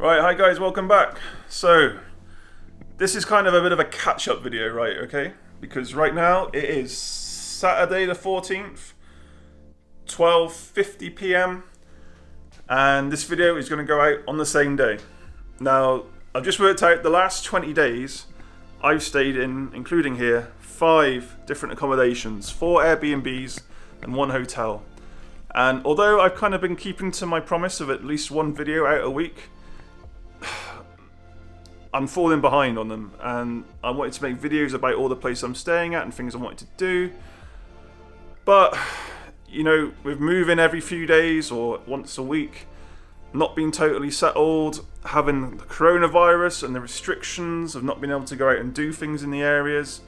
Right, hi guys, welcome back. So, this is kind of a bit of a catch-up video, right, okay? Because right now, it is Saturday the 14th, 12:50 p.m. And this video is going to go out on the same day. Now, I've just worked out the last 20 days, I've stayed in, including here, 5 different accommodations, 4 Airbnbs and 1 hotel. And although I've kind of been keeping to my promise of at least 1 video out a week, I'm falling behind on them, and I wanted to make videos about all the places I'm staying at and things I wanted to do. But, you know, with moving every few days or once a week, not being totally settled, having the coronavirus and the restrictions of not being able to go out and do things in the areas,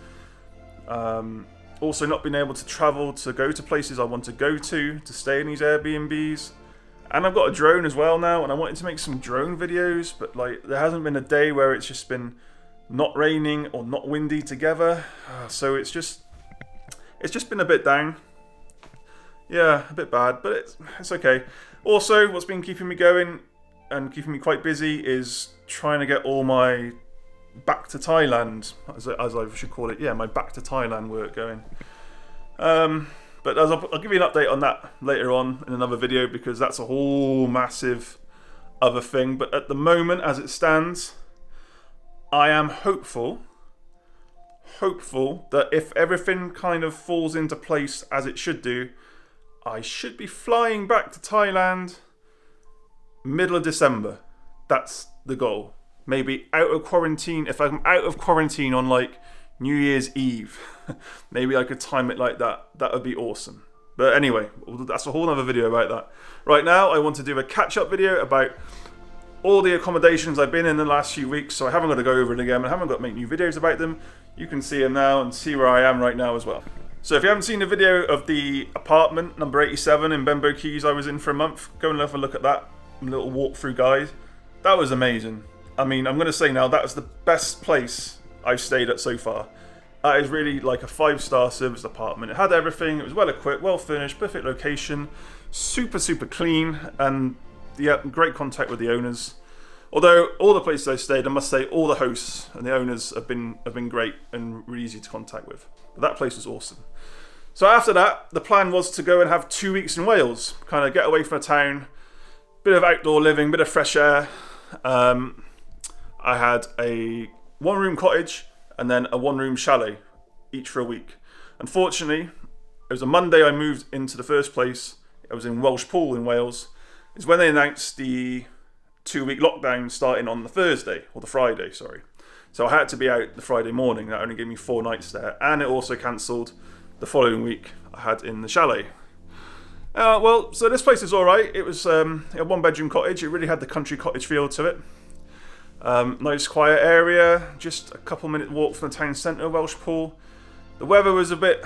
also not being able to travel to go to places I want to go to stay in these Airbnbs. And I've got a drone as well now, and I wanted to make some drone videos, but like there hasn't been a day where it's just been not raining or not windy together. So it's just been a bit down. Yeah, a bit bad, but it's okay. Also, what's been keeping me going and keeping me quite busy is trying to get all my back to Thailand, as I should call it. Yeah, my back to Thailand work going. But I'll give you an update on that later on in another video, because that's a whole massive other thing. But at the moment, as it stands, I am hopeful that if everything kind of falls into place as it should do, I should be flying back to Thailand middle of December. That's the goal. Maybe out of quarantine. If I'm out of quarantine on like New Year's Eve, maybe I could time it like that. That would be awesome. But anyway, that's a whole other video about that. Right now, I want to do a catch-up video about all the accommodations I've been in the last few weeks, so I haven't got to go over it again. I haven't got to make new videos about them. You can see them now and see where I am right now as well. So if you haven't seen the video of the apartment number 87 in Bembo Keys I was in for a month, go and have a look at that little walkthrough guide. That was amazing. I mean, I'm going to say now, that was the best place I've stayed at so far. That is really like a 5-star serviced apartment. It had everything, it was well equipped, well furnished, perfect location, super clean, and yeah, great contact with the owners. Although all the places I stayed, I must say all the hosts and the owners have been great and really easy to contact with. But that place was awesome. So after that, the plan was to go and have 2 weeks in Wales, kind of get away from the town, bit of outdoor living, bit of fresh air. I had a 1-room cottage and then a 1-room chalet, each for a week. Unfortunately, it was a Monday I moved into the first place. I was in Welsh Pool in Wales. It's when they announced the 2-week lockdown starting on the Thursday, or the Friday, sorry. So I had to be out the Friday morning. That only gave me 4 nights there. And it also cancelled the following week I had in the chalet. So this place is alright. It was a 1-bedroom cottage. It really had the country cottage feel to it. Nice quiet area, just a couple-minute walk from the town centre, Welsh Pool. The weather was a bit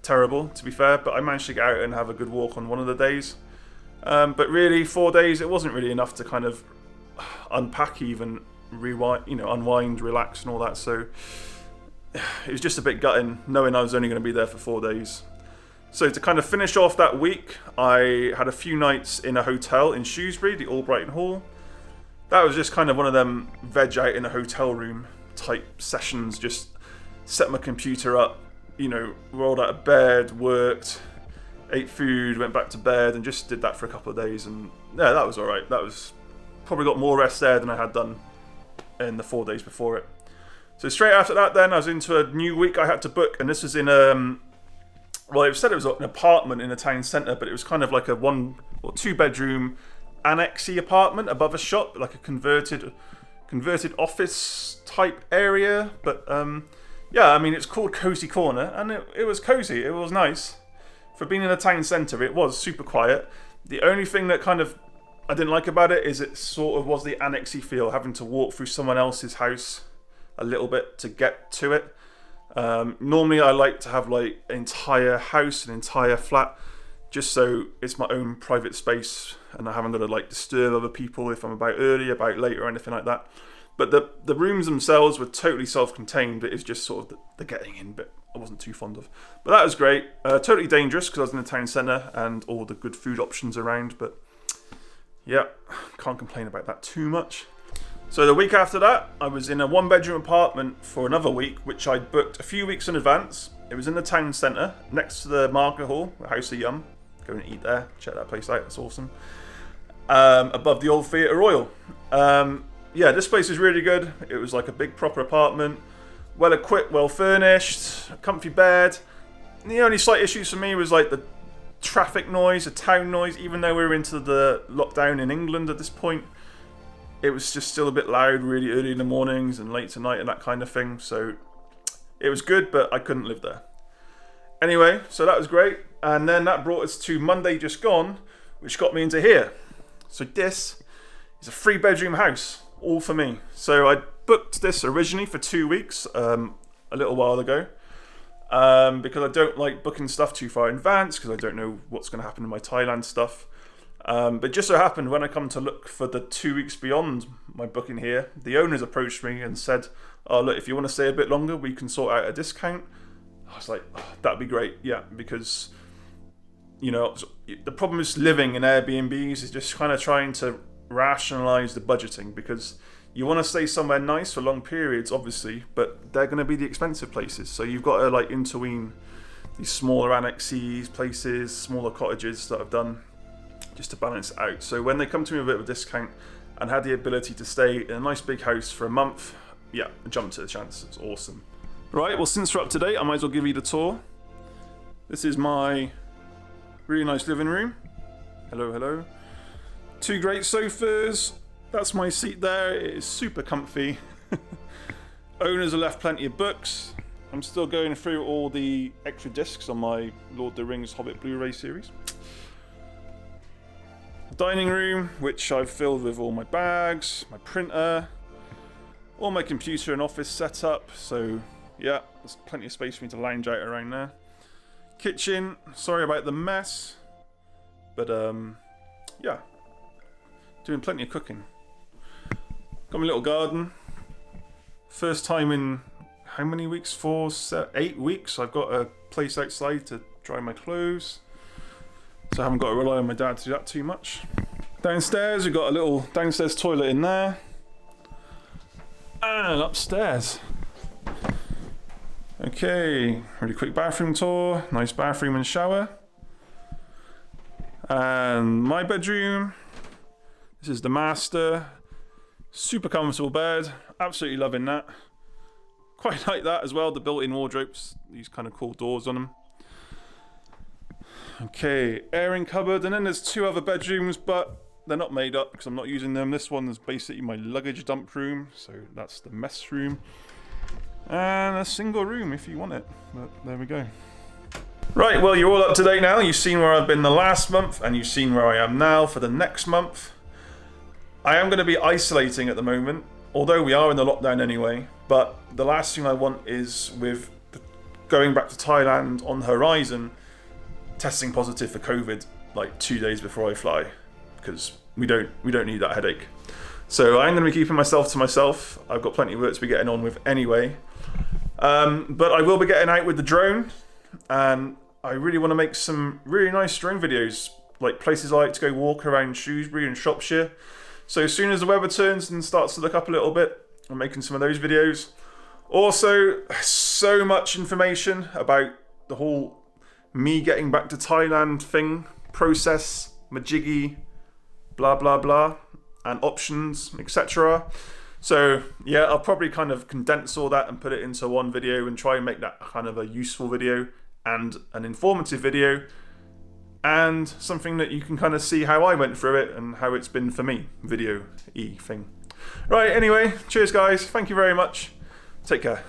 terrible, to be fair, but I managed to get out and have a good walk on one of the days. But really, 4 days, it wasn't really enough to kind of unpack, even unwind, relax, and all that. So it was just a bit gutting, knowing I was only going to be there for 4 days. So to kind of finish off that week, I had a few nights in a hotel in Shrewsbury, the Albrighton Hall. That was just kind of one of them veg out in a hotel room type sessions. Just set my computer up, rolled out of bed, worked, ate food, went back to bed, and just did that for a couple of days. And yeah, that was alright. That was probably got more rest there than I had done in the 4 days before it. So straight after that, then I was into a new week I had to book, and this was in it said it was an apartment in the town centre, but it was kind of like a 1 or 2 bedroom annexy apartment above a shop, like a converted office type area. But yeah, I mean, it's called Cozy Corner, and it was cozy. It was nice for being in the town centre. It was super quiet. The only thing that kind of I didn't like about it is it sort of was the annexy feel, having to walk through someone else's house a little bit to get to it. Normally I like to have like an entire house, an entire flat, just so it's my own private space and I haven't got to like disturb other people if I'm about early, about late, or anything like that. But the rooms themselves were totally self-contained, but it's just sort of the getting in bit I wasn't too fond of. But that was great. Totally dangerous because I was in the town centre and all the good food options around, but Yeah, can't complain about that too much. So the week after that, I was in a 1-bedroom apartment for another week, which I booked a few weeks in advance. It was in the town centre, next to the market hall, the House of Yum. Go and eat there, check that place out, it's awesome. Above the old Theatre Royal. Yeah, this place is really good. It was like a big proper apartment, well equipped, well furnished, comfy bed. The only slight issues for me was like the traffic noise, the town noise. Even though we were into the lockdown in England at this point, it was just still a bit loud really early in the mornings and late at night and that kind of thing. So it was good, but I couldn't live there. Anyway, so that was great. And then that brought us to Monday just gone, which got me into here. So this is a 3-bedroom house, all for me. So I booked this originally for 2 weeks, a little while ago, because I don't like booking stuff too far in advance, because I don't know what's going to happen in my Thailand stuff. But it just so happened when I come to look for the 2 weeks beyond my booking here, the owners approached me and said, oh look, if you want to stay a bit longer, we can sort out a discount. I was like, oh, that'd be great, yeah, because you know, the problem is living in Airbnbs is just kind of trying to rationalize the budgeting, because you want to stay somewhere nice for long periods, obviously, but they're going to be the expensive places. So you've got to like interween these smaller annexes, places, smaller cottages that I've done just to balance it out. So when they come to me with a bit of a discount and had the ability to stay in a nice big house for a month, yeah, I jumped at the chance. It's awesome. Right, well, since we're up to date, I might as well give you the tour. This is my really nice living room. Hello, hello. 2 great sofas. That's my seat there. It is super comfy. Owners have left plenty of books. I'm still going through all the extra discs on my Lord of the Rings Hobbit Blu-ray series. Dining room, which I've filled with all my bags, my printer, all my computer and office setup. So yeah, there's plenty of space for me to lounge out around there. Kitchen, sorry about the mess, but yeah, doing plenty of cooking. Got my little garden. First time in how many weeks? 8 weeks. I've got a place outside to dry my clothes, so I haven't got to rely on my dad to do that too much. Downstairs, we've got a little downstairs toilet in there, and upstairs. Okay, really quick bathroom tour. Nice bathroom and shower. And my bedroom. This is the master. Super comfortable bed. Absolutely loving that. Quite like that as well, the built-in wardrobes. These kind of cool doors on them. Okay, airing cupboard. And then there's 2 other bedrooms, but they're not made up because I'm not using them. This one is basically my luggage dump room. So that's the mess room. And a single room if you want it, but there we go. Right, well, you're all up to date now. You've seen where I've been the last month, and you've seen where I am now for the next month. I am going to be isolating at the moment, although we are in the lockdown anyway, but the last thing I want is, with going back to Thailand on the horizon, testing positive for COVID like 2 days before I fly, because we don't need that headache. So I'm going to be keeping myself to myself. I've got plenty of work to be getting on with anyway. But I will be getting out with the drone, and I really want to make some really nice drone videos, like places I like to go walk around Shrewsbury and Shropshire. So as soon as the weather turns and starts to look up a little bit, I'm making some of those videos. Also, so much information about the whole me getting back to Thailand thing, process, majiggy, blah blah blah, and options, etc. So yeah, I'll probably kind of condense all that and put it into one video and try and make that kind of a useful video and an informative video, and something that you can kind of see how I went through it and how it's been for me, video-y thing. Right, anyway, cheers guys, thank you very much, take care.